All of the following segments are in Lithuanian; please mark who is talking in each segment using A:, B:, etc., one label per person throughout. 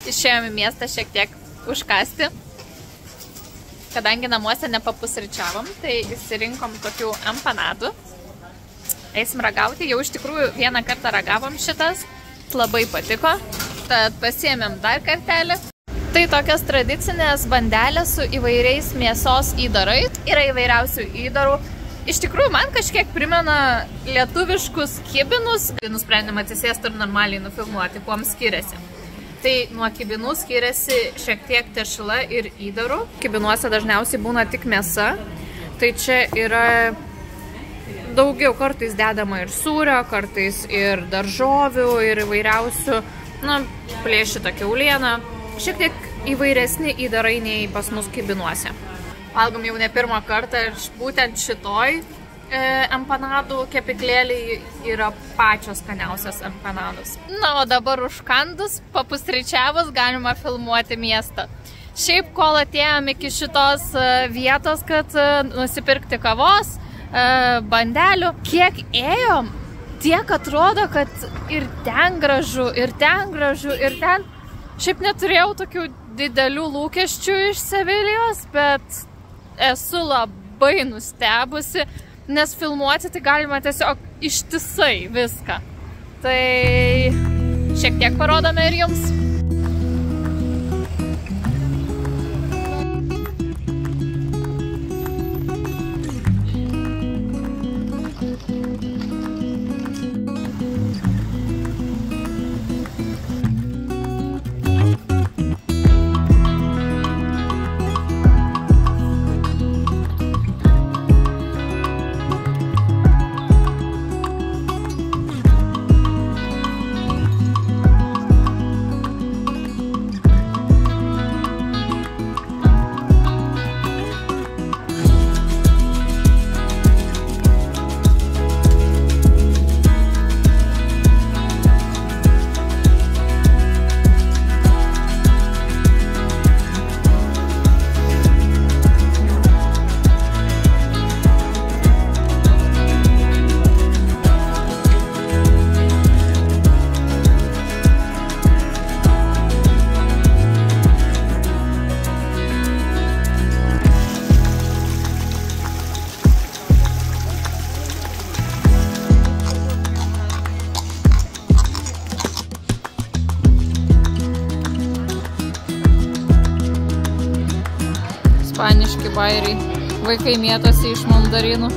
A: išėjome į miestą šiek tiek užkasti. Kadangi namuose nepapusryčiavom, tai įsirinkom tokių empanadų. Eisim ragauti. Jau iš tikrųjų vieną kartą ragavom šitas. Labai patiko. Tad pasiėmėm dar kartelį. Tai tokias tradicinės bandelės su įvairiais mėsos įdarais. Yra įvairiausių įdarų. Iš tikrųjų, man kažkiek primena lietuviškus kibinus. Nusprendėm atsisėsti ir normaliai nufilmuoti, kuom skiriasi. Tai nuo kibinų skiriasi šiek tiek tešla ir įdarų. Kibinuose dažniausiai būna tik mėsa. Tai čia yra daugiau, kartais dedama ir sūrio, kartais ir daržovių, ir įvairiausių, plėšyta kiauliena. Šiek tiek įvairesni įdarai nei pas mus kibinuose. Valgom jau ne pirmą kartą ir būtent šitoj empanadų kepiklėliai yra pačios skaniausios empanados. Na, o dabar užkandus, papusryčiavus galima filmuoti miestą. Šiaip, kol atėjom iki šitos vietos, kad nusipirkti kavos, bandelių, kiek ėjom, tiek atrodo, kad ir ten gražu, ir ten gražu, ir ten. Šiaip neturėjau tokių didelių lūkesčių iš Sevilijos, bet esu labai nustebusi, nes filmuoti tai galima tiesiog ištisai viską. Tai šiek tiek parodome ir jums. Ispaniški bairiai. Vaikai mėtosi iš mandarinų.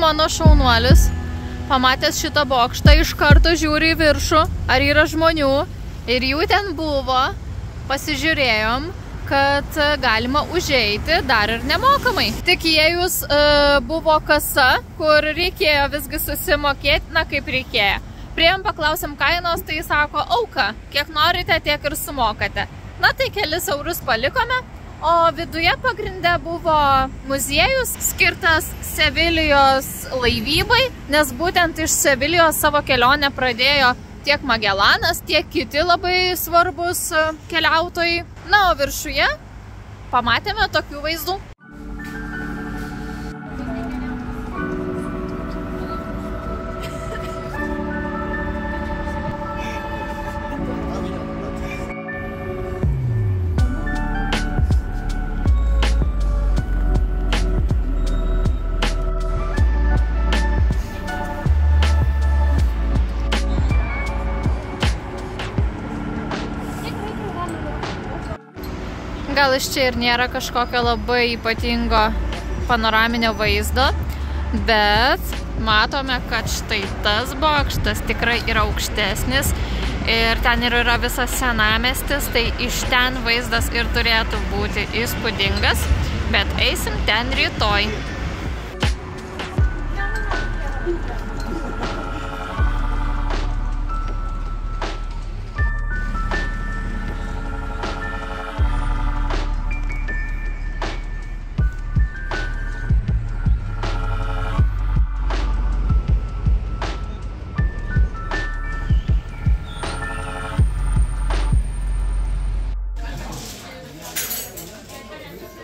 A: Mano šaunuolis, pamatęs šitą bokštą, iš karto žiūri į viršų, ar yra žmonių, ir jų ten buvo. Pasižiūrėjom, kad galima užeiti dar ir nemokamai. Tik įėjus buvo kasa, kur reikėjo visgi susimokėti, kaip reikėjo. Priėjom, paklausėm kainos, tai sako, auka, kiek norite, tiek ir sumokate. Tai kelis eurus palikome. O viduje pagrinde buvo muziejus skirtas Sevilijos laivybai, nes būtent iš Sevilijos savo kelionę pradėjo tiek Magelanas, tiek kiti labai svarbus keliautojai. O viršuje pamatėme tokių vaizdų. Gal iš čia ir nėra kažkokio labai ypatingo panoraminio vaizdo, bet matome, kad štai tas bokštas tikrai yra aukštesnis ir ten ir yra visas senamiestis, tai iš ten vaizdas ir turėtų būti įspūdingas, bet eisim ten rytoj.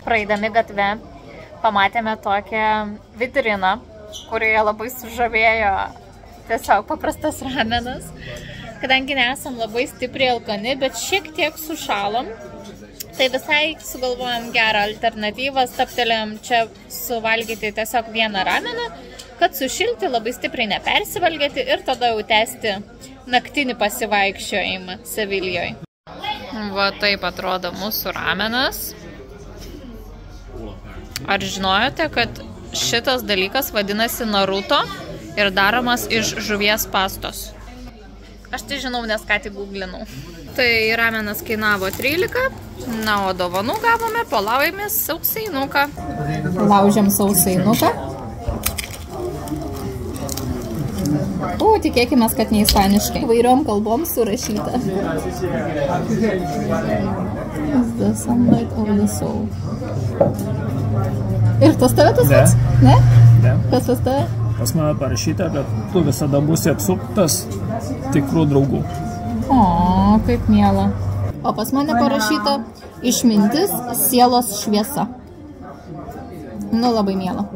A: Praeidami gatve pamatėme tokią vitriną, kurioje labai sužavėjo tiesiog paprastas ramenas. Kadangi nesam labai stipriai alkani, bet šiek tiek sušalom, tai visai sugalvojom gerą alternatyvą, stabtelėjom čia suvalgyti tiesiog vieną rameną, kad sušilti, labai stipriai nepersivalgyti ir tada jau tęsti naktinį pasivaikščiojimą Sevilijoje. Va taip atrodo mūsų ramenas. Ar žinojote, kad šitas dalykas vadinasi Naruto ir daromas iš žuvies pastos? Aš tai žinau, nes ką tik googlinau. Tai ramenas kainavo 13, na, o dovanų gavome po laimės sausainuką. Laužiam sausainuką. Tikėkime, kad ne ispaniškai. Įvairiom kalbom surašyta. Is the sunlight of the soul. Ir tas tave tas pats? Ne?
B: Ne.
A: Kas pas tave?
B: Pas mane parašyta, kad tu visada būsi apsuptas tikrų draugų.
A: O, kaip miela. O pas mane parašyta išmintis, sielos šviesa. Nu, labai miela.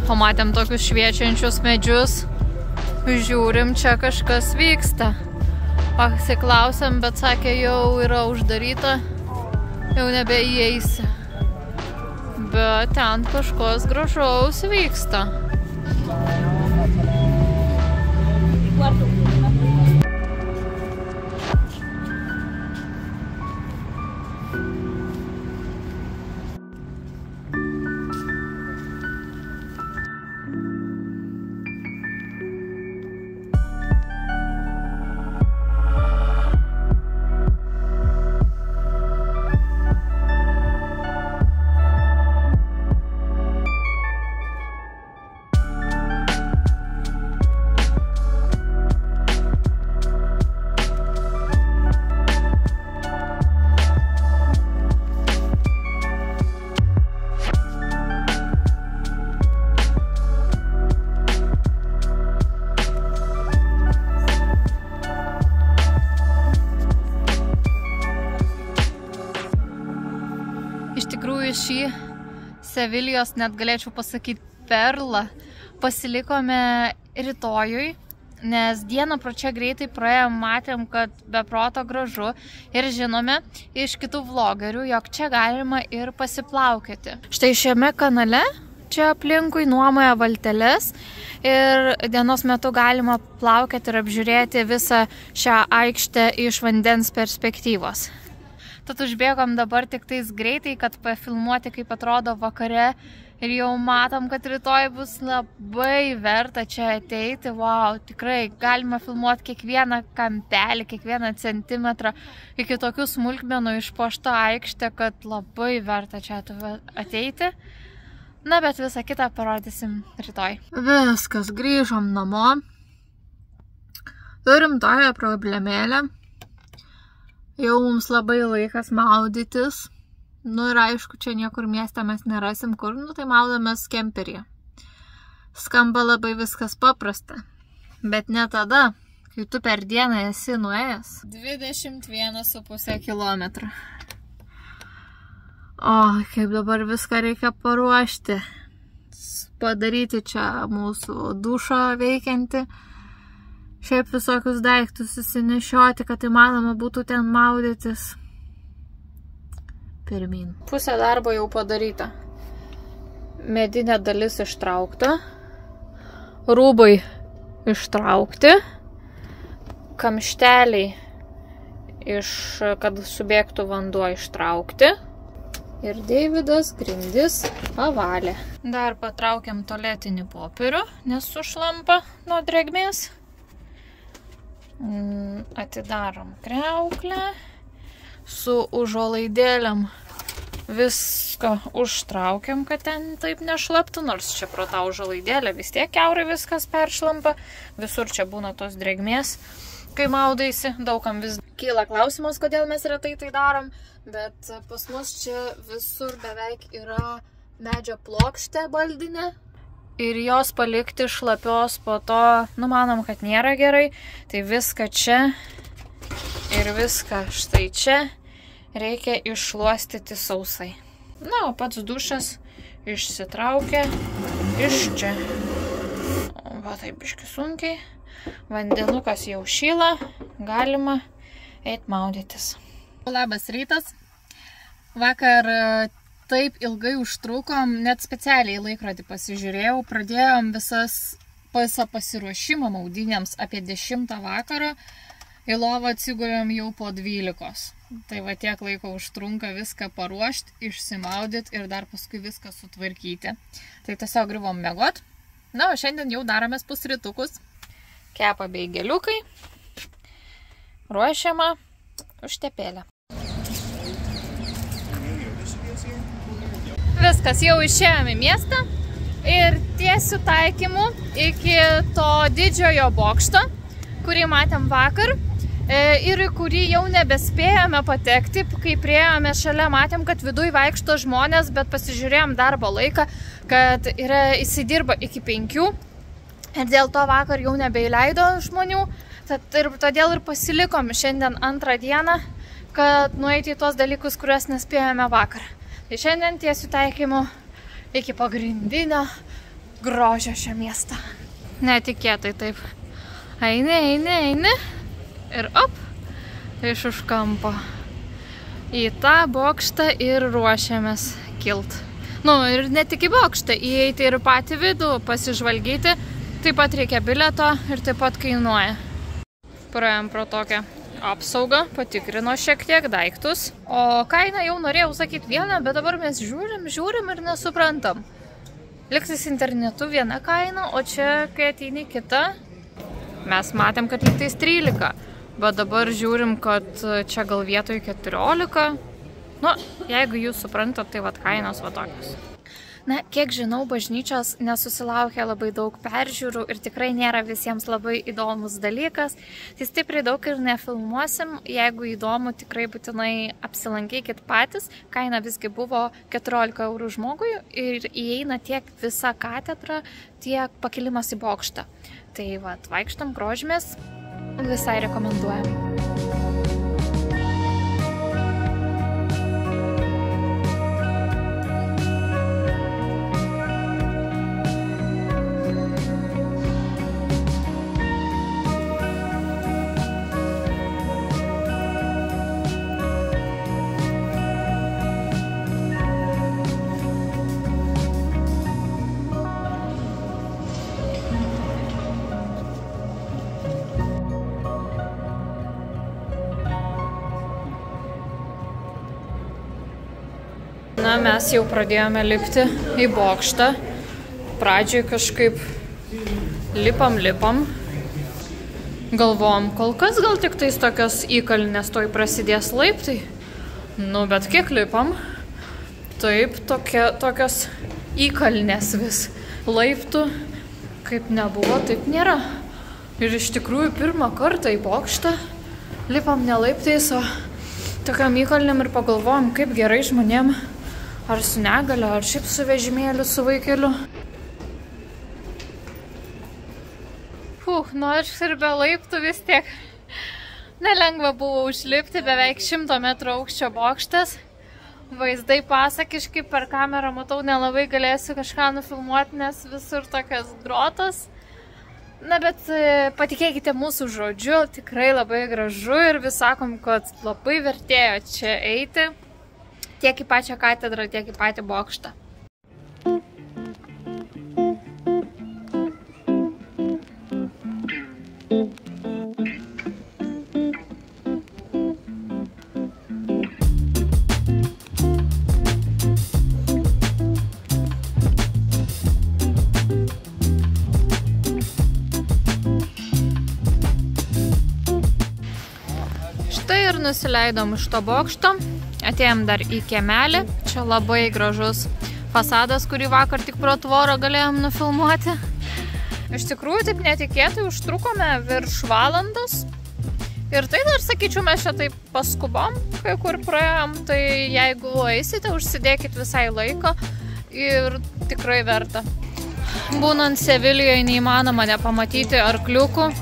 A: Pamatėm tokius šviečiančius medžius, žiūrim, čia kažkas vyksta. Pasiklausėm, bet sakė, jau yra uždaryta, jau nebeįeisi. Bet ten kažkas gražaus vyksta. Šį Sevilijos, net galėčiau pasakyti, perlą pasilikome rytojui, nes dieną pro čia greitai praėjom, matėm, kad be proto gražu ir žinome iš kitų vlogerių, jog čia galima ir pasiplaukioti. Štai šiame kanale čia aplinkui nuomoja valteles ir dienos metu galima plaukioti ir apžiūrėti visą šią aikštę iš vandens perspektyvos. Tad užbėgom dabar tik tais greitai, kad pafilmuoti, kaip atrodo vakare ir jau matom, kad rytoj bus labai verta čia ateiti. Wow, tikrai galima filmuoti kiekvieną kampelį, kiekvieną centimetrą, iki tokių smulkmenų išpuošta aikštė, kad labai verta čia ateiti. Na, bet visą kitą parodysim rytoj. Viskas, grįžom namo. Turim toją problemėlę. Jau mums labai laikas maudytis. Nu ir aišku, čia niekur mieste mes nerasim kur, nu tai maudomės kemperyje. Skamba labai viskas paprasta. Bet ne tada, kai tu per dieną esi nuėjęs 21,5 kilometrų. O, kaip dabar viską reikia paruošti. Padaryti čia mūsų dušą veikianti. Šiaip visokius daiktus įsinešioti, kad įmanoma būtų ten maudytis. Pirmin. Pusė darbo jau padaryta. Medinė dalis ištraukta. Rūbai ištraukti. Kamšteliai, kad subėgtų vanduo, ištraukti. Ir Deividas grindis pavalė. Dar patraukiam tualetinį popierių, nes sušlampa nuo drėgmės. Atidarom kriauklę. Su užuolaidėlėm viską užtraukiam, kad ten taip nešlaptų, nors čia pro tą užuolaidėlę vis tiek kiaurai viskas peršlampa. Visur čia būna tos drėgmės, kai maudaisi. Daugam vis kyla klausimas, kodėl mes retai tai darom, bet pas mus čia visur beveik yra medžio plokštė baldinė. Ir jos palikti šlapios po to, manom, kad nėra gerai. Tai viską čia ir viską štai čia reikia iššluostyti sausai. Na, o pats dušas išsitraukia iš čia. Va taip biški sunkiai. Vandenukas jau šyla, galima eit maudytis. Labas rytas. Vakar taip ilgai užtrukom, net specialiai laikrodį pasižiūrėjau. Pradėjom visą pasiruošimą maudynėms apie 10 vakaro. Į lovą atsigulėm jau po 12. Tai va tiek laiko užtrunka viską paruošti, išsimaudyti ir dar paskui viską sutvarkyti. Tai tiesiog grįvom miegot. Na, o šiandien jau daromės pusrytukus. Kepa beigeliukai. Ruošiama užtepėlė. Viskas, jau išėjom į miestą ir tiesiu taikymu iki to didžiojo bokšto, kurį matėm vakar ir į kurį jau nebespėjome patekti. Kai priėjome šalia, matėm, kad viduj vaikšto žmonės, bet pasižiūrėjom darbo laiką, kad yra įsidirba iki 5 ir dėl to vakar jau nebeįleido žmonių. Todėl ir pasilikom šiandien antrą dieną, kad nueiti į tuos dalykus, kuriuos nespėjome vakar. Tai šiandien tiesiu taikymu iki pagrindinio grožio šio miesto. Netikėtai taip. Eini ir op, iš už kampo. Į tą bokštą ir ruošiamės kilt. Nu, ir ne tik į bokštą, įeiti ir patį vidų, pasižvalgyti. Taip pat reikia bileto ir taip pat kainuoja. Praėjom pro tokią apsaugą, patikrino šiek tiek daiktus. O kainą jau norėjau sakyti vieną, bet dabar mes žiūrim ir nesuprantam. Liktais internetu viena kaina, o čia, kai ateini kita, mes matėm, kad liktais 13. Bet dabar žiūrim, kad čia gal vietoj 14. Nu, jeigu jūs suprantat, tai vat kainos va tokios. Na, kiek žinau, bažnyčios nesusilaukia labai daug peržiūrų ir tikrai nėra visiems labai įdomus dalykas. Tai stipriai daug ir nefilmuosim. Jeigu įdomu, tikrai būtinai apsilankykit patys. Kaina visgi buvo 14 eurų žmogui ir įeina tiek visa katedra, tiek pakilimas į bokštą. Tai va, vaikštam, grožimės, visai rekomenduojam. Na, mes jau pradėjome lipti į bokštą. Pradžioj kažkaip lipam. Galvom, kol kas gal tik tais tokios įkalnės toj prasidės laiptai. Nu, bet kiek lipam. Taip, tokios įkalnės vis laiptų. Kaip nebuvo, taip nėra. Ir iš tikrųjų pirmą kartą į bokštą lipam ne laiptais, o tokiam įkalnėm ir pagalvojom, kaip gerai žmonėm, ar su negalia, ar šiaip su vežimėliu, su vaikeliu. Nors ir be laiptų vis tiek nelengva buvo užlipti, beveik 100 metrų aukščio bokštas. Vaizdai pasakiškai, per kamerą matau, nelabai galėsiu kažką nufilmuoti, nes visur tokios grotos. Na, bet patikėkite mūsų žodžiu, tikrai labai gražu ir vis sakom, kad labai vertėjo čia eiti tiek į pačią katedrą, tiek į patį bokštą. Štai ir nusileidom iš to bokšto, atėjom dar į kiemelį, čia labai gražus fasadas, kurį vakar tik pro tvorą galėjom nufilmuoti. Iš tikrųjų, taip netikėtai užtrukome virš valandos ir tai dar, sakyčiau, mes čia taip paskubom, kai kur praėjom, tai jeigu eisite, užsidėkit visai laiko ir tikrai verta. Būnant Sevilijoje neįmanoma nepamatyti arkliukų.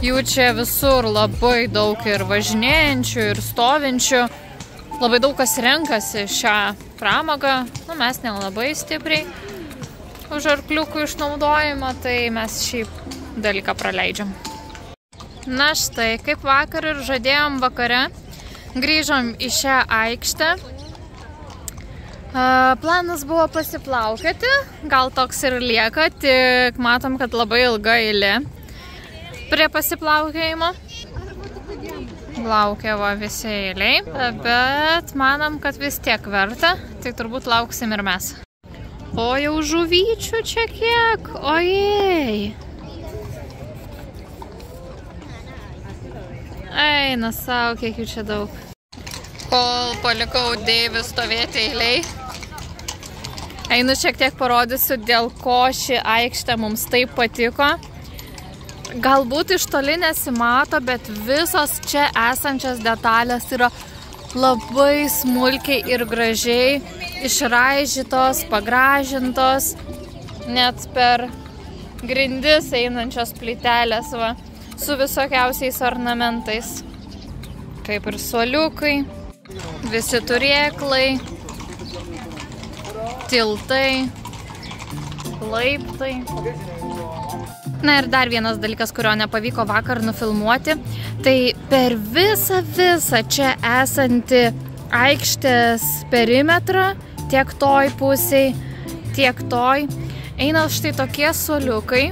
A: Jų čia visur labai daug ir važinėjančių, ir stovinčių. Labai daug kas renkasi šią pramogą. Nu, mes nelabai stipriai už arkliukų išnaudojimą, tai mes šį dalyką praleidžiam. Na štai, kaip vakar ir žadėjom vakare, grįžom į šią aikštę. Planas buvo pasiplaukioti, gal toks ir lieka, tik matom, kad labai ilga eilė prie pasiplaukėjimo. Laukia va visi eiliai, bet manom, kad vis tiek verta, tai turbūt lauksim ir mes. O jau žuvyčių čia kiek, ojei. Eina savo, kiek jų čia daug. Kol palikau Deivį stovėti eiliai, einu šiek tiek parodysiu, dėl ko ši aikštė mums taip patiko. Galbūt iš toli nesimato, bet visos čia esančios detalės yra labai smulkiai ir gražiai išraižytos, pagražintos, net per grindis einančios plytelės, va, su visokiausiais ornamentais. Kaip ir suoliukai, visi turėklai, tiltai, laiptai. Na ir dar vienas dalykas, kurio nepavyko vakar nufilmuoti, tai per visą čia esantį aikštės perimetrą, tiek toj pusiai, tiek toj, eina štai tokie suoliukai,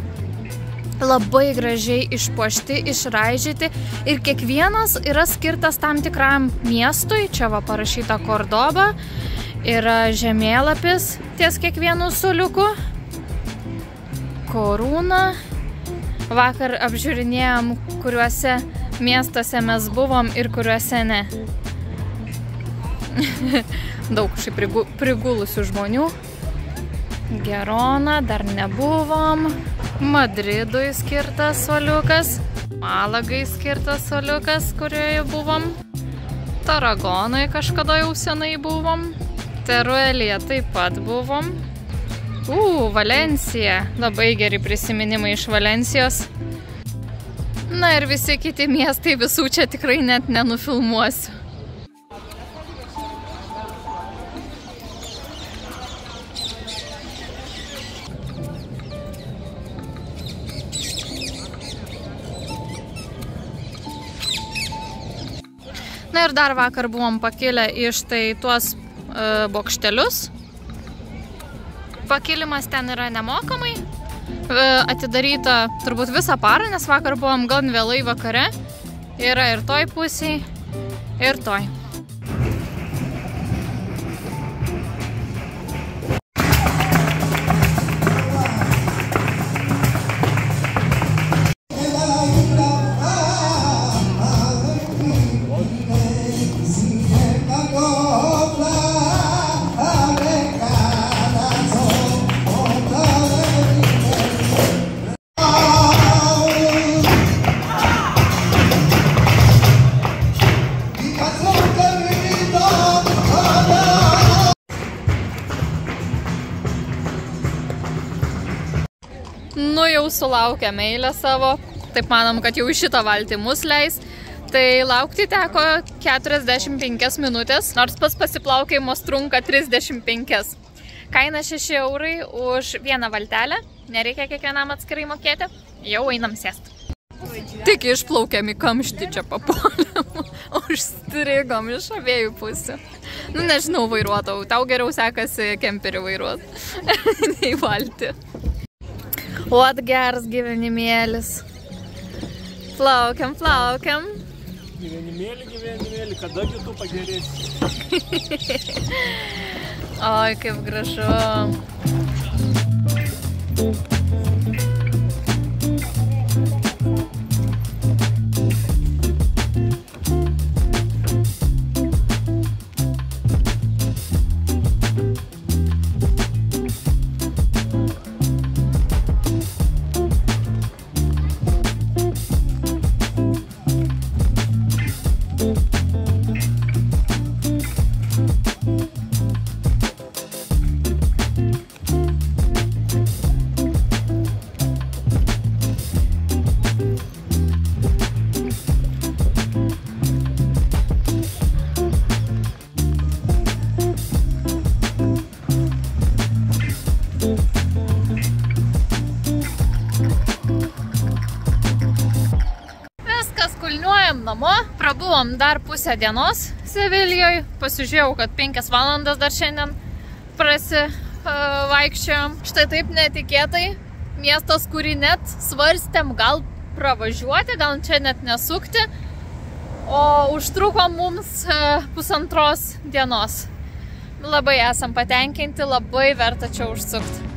A: labai gražiai išpuošti, išraižyti ir kiekvienas yra skirtas tam tikram miestui. Čia va parašyta Kordoba, yra žemėlapis ties kiekvienu suoliuku, Korūna. Vakar apžiūrinėjom, kuriuose miestuose mes buvom ir kuriuose ne. Daug šiaip prigulusių žmonių. Gerona dar nebuvom. Madridui skirtas suoliukas. Malagai skirtas suoliukas, kurioje buvom. Taragonai kažkada jau senai buvom. Teruelyje taip pat buvom. Valencija. Labai geri prisiminimai iš Valencijos. Na ir visi kiti miestai, visų čia tikrai net nenufilmuosiu. Na ir dar vakar buvom pakilę iš tai tuos bokštelius. Pakilimas ten yra nemokamai, atidaryta turbūt visą parą, nes vakar buvom gan vėlai vakare. Yra ir toj pusiai, ir toj. jau sulaukė meilę savo, taip manom, kad jau šitą valtį mus leis. Tai laukti teko 45 minutės, nors pas pasiplaukėjimus trunka 35. Kaina 6 eurai už vieną valtelę, nereikia kiekvienam atskirai mokėti, jau einam sėsti. Tik išplaukėm į kamštį čia papuolėm, užstrigom iš abiejų pusių. Nu, nežinau, vairuotojau, tau geriau sekasi kemperį vairuoti, nei valtį. O geras gyvenimėlis. Plaukiam, plaukiam.
B: Gyvenimėlį, kadagi tu pagerėsi?
A: Oi, kaip gražu. Namo. Prabuvom dar pusę dienos Sevilijoje. Pasižiūrėjau, kad 5 valandas dar šiandien prasivaikščiojom. Štai taip netikėtai. Miestas, kurį net svarstėm gal pravažiuoti, gal čia net nesukti. O užtruko mums 1,5 dienos. Labai esam patenkinti, labai verta čia užsukti.